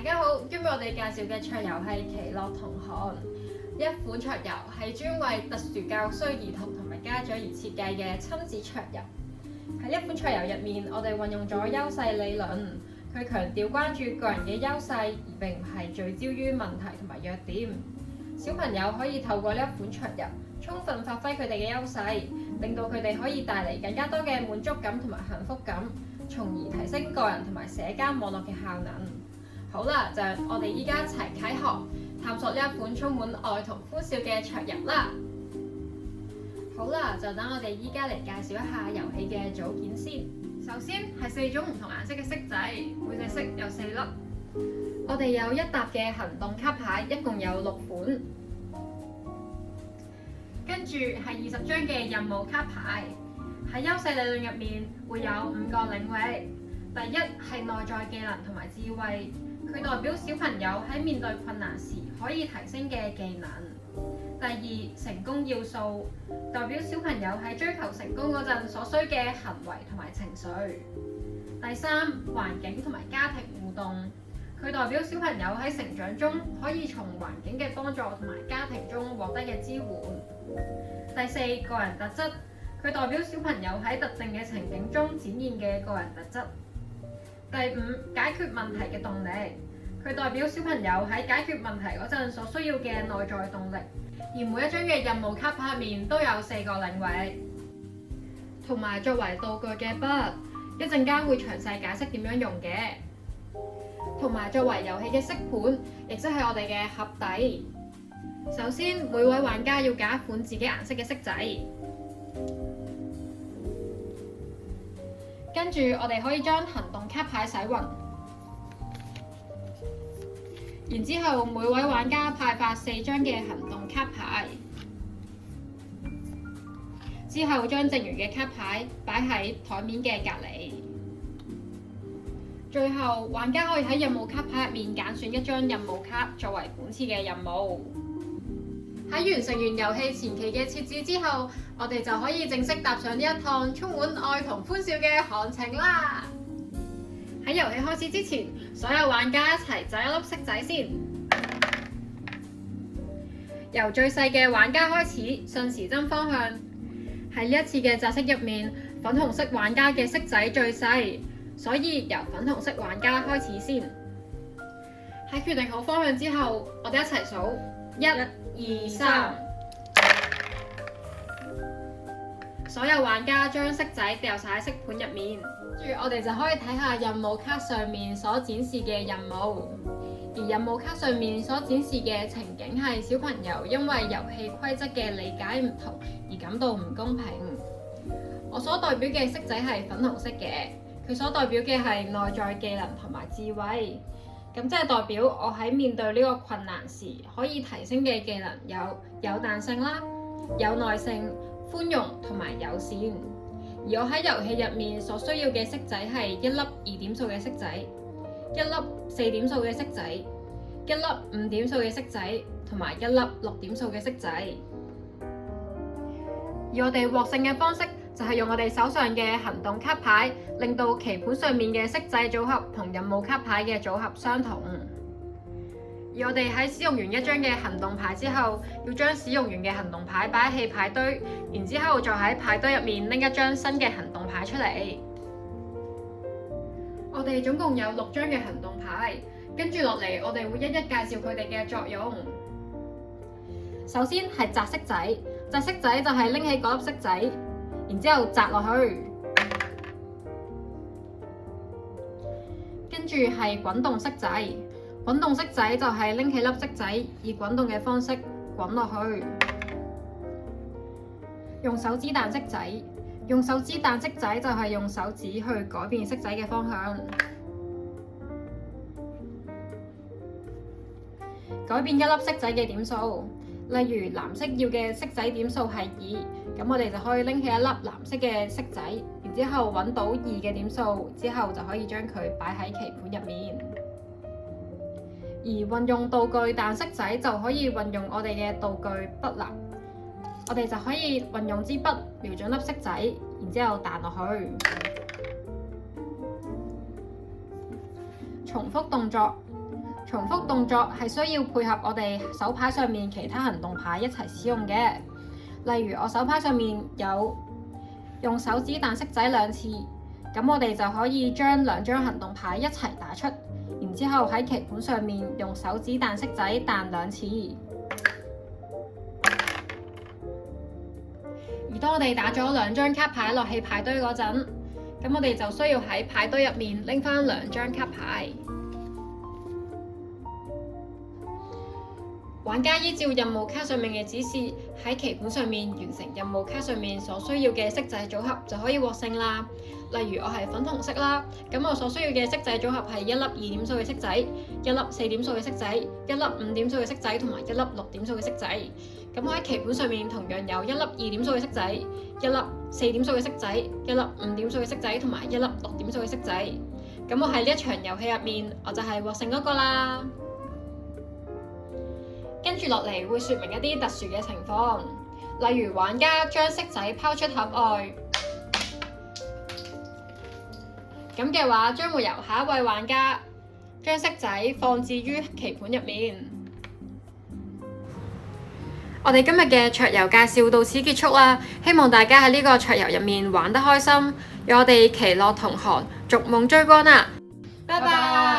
家好，今日我哋介紹嘅桌遊係奇樂同行，一款桌遊係專為特殊教育需要兒童同埋家長而設計嘅親子桌遊。喺呢款桌遊入面，我哋運用咗優勢理論，佢強調關注個人嘅優勢，而並唔係聚焦於問題同埋弱點。小朋友可以透過呢一款桌遊，充分發揮佢哋嘅優勢，令到佢哋可以帶嚟更加多嘅滿足感同埋幸福感，從而提升個人同埋社交網絡嘅效能。好啦，就我哋依家一齊啟學，探索呢一款充滿愛同歡笑嘅桌遊啦！好啦，就等我哋依家嚟介紹一下遊戲嘅組件先。首先係4種唔同顏色嘅骰仔，每隻色有4粒。我哋有一沓嘅行動卡牌，一共有6款。跟住係20張嘅任務卡牌。喺優勢理論入面會有5個領域。第一係內在技能同埋智慧，佢代表小朋友喺面對困難時可以提升嘅技能。第二，成功要素，代表小朋友喺追求成功嗰陣所需嘅行為同埋情緒。第三，環境同埋家庭互動，佢代表小朋友喺成長中可以從環境嘅幫助同埋家庭中獲得嘅支援。第四，個人特質，佢代表小朋友喺特定嘅情景中展現嘅個人特質。第五，解決問題嘅動力，佢代表小朋友喺解決問題嗰陣所需要嘅內在動力。而每一張嘅任務卡牌入面都有4個領域，同埋作為道具嘅筆，一陣間會詳細解釋點樣用嘅。同埋作為遊戲嘅色盤，亦即係我哋嘅盒底。首先，每位玩家要揀一款自己顏色嘅色仔。跟住我哋可以將行動卡牌洗勻，然之後每位玩家派發4張嘅行動卡牌，之後將剩餘嘅卡牌擺喺台面嘅隔離。最後玩家可以喺任務卡牌入面揀選一張任務卡作為本次嘅任務。喺完成完遊戲前期嘅設置之後，我哋就可以正式踏上呢一趟充滿愛同歡笑嘅航程啦！喺遊戲開始之前，所有玩家一齊擲一粒骰仔先。由最細嘅玩家開始，順時針方向。喺呢一次嘅擲色入面，粉紅色玩家嘅骰仔最細，所以由粉紅色玩家開始先。喺決定好方向之後，我哋一齊數1、2、3。所有玩家將骰仔掉晒喺骰盤入面，跟住我哋就可以睇下任務卡上面所展示嘅任務。而任務卡上面所展示嘅情景係小朋友因為遊戲規則嘅理解唔同而感到唔公平。我所代表嘅骰仔係粉紅色嘅，佢所代表嘅係內在技能同埋智慧。咁即係代表我喺面對呢個困難時可以提升嘅技能有彈性啦、有耐性、寬容同埋友善。而我喺遊戲入面所需要嘅骰仔係一粒2點數嘅骰仔、一粒4點數嘅骰仔、一粒5點數嘅骰仔同埋一粒6點數嘅骰仔。而我哋獲勝嘅方式就係用我哋手上嘅行動卡牌，令到棋盤上面嘅骰仔組合同任務卡牌嘅組合相同。而我哋喺使用完一張嘅行動牌之後，要將使用完嘅行動牌擺喺棄牌堆，然之後再喺牌堆入面拎一張新嘅行動牌出嚟。我哋總共有6張嘅行動牌，跟住落嚟我哋會一一介紹佢哋嘅作用。首先係擲骰仔，擲骰仔就係拎起嗰粒骰仔，然之後擲落去。跟住係滾動骰仔，滾動骰仔就係拎起粒骰仔，以滾動嘅方式滾落去。用手指彈骰仔，用手指彈骰仔就係用手指去改變骰仔嘅方向。改變一粒骰仔嘅點數，例如藍色要嘅骰仔點數係2，咁我哋就可以拎起一粒藍色嘅骰仔，然之後揾到2嘅點數，之後就可以將佢擺喺棋盤入面。而運用道具彈骰仔就可以運用我哋嘅道具筆啦，我哋就可以運用支筆瞄準粒骰仔，然之後彈落去。重複動作，重複動作係需要配合我哋手牌上面其他行動牌一齊使用嘅。例如我手牌上面有用手指彈骰仔2次，咁我哋就可以將2張行動牌一齊打出，然之後喺棋盤上面用手指彈骰仔彈2次。而當我哋打咗2張卡牌落去牌堆嗰陣，咁我哋就需要喺牌堆入面拎返2張卡牌。玩家依照任務卡上面嘅指示，喺棋盤上面完成任務卡上面所需要嘅骰仔組合，就可以獲勝啦。例如我係粉紅色啦，咁我所需要嘅骰仔組合係1粒2點數嘅骰仔、1粒4點數嘅骰仔、1粒5點數嘅骰仔同埋1粒6點數嘅骰仔。咁我喺棋盤上面同樣有1粒2點數嘅骰仔、1粒4點數嘅骰仔、1粒5點數嘅骰仔同埋1粒6點數嘅骰仔。咁我喺呢一場遊戲入面，我就係獲勝嗰個啦。跟住落嚟會說明一啲特殊嘅情況，例如玩家將骰仔拋出盒外，咁嘅話將會由下一位玩家將骰仔放置於棋盤入面。我哋今日嘅桌遊介紹到此結束啦，希望大家喺呢個桌遊入面玩得開心，讓我哋其樂同學，逐夢追光啦！拜拜。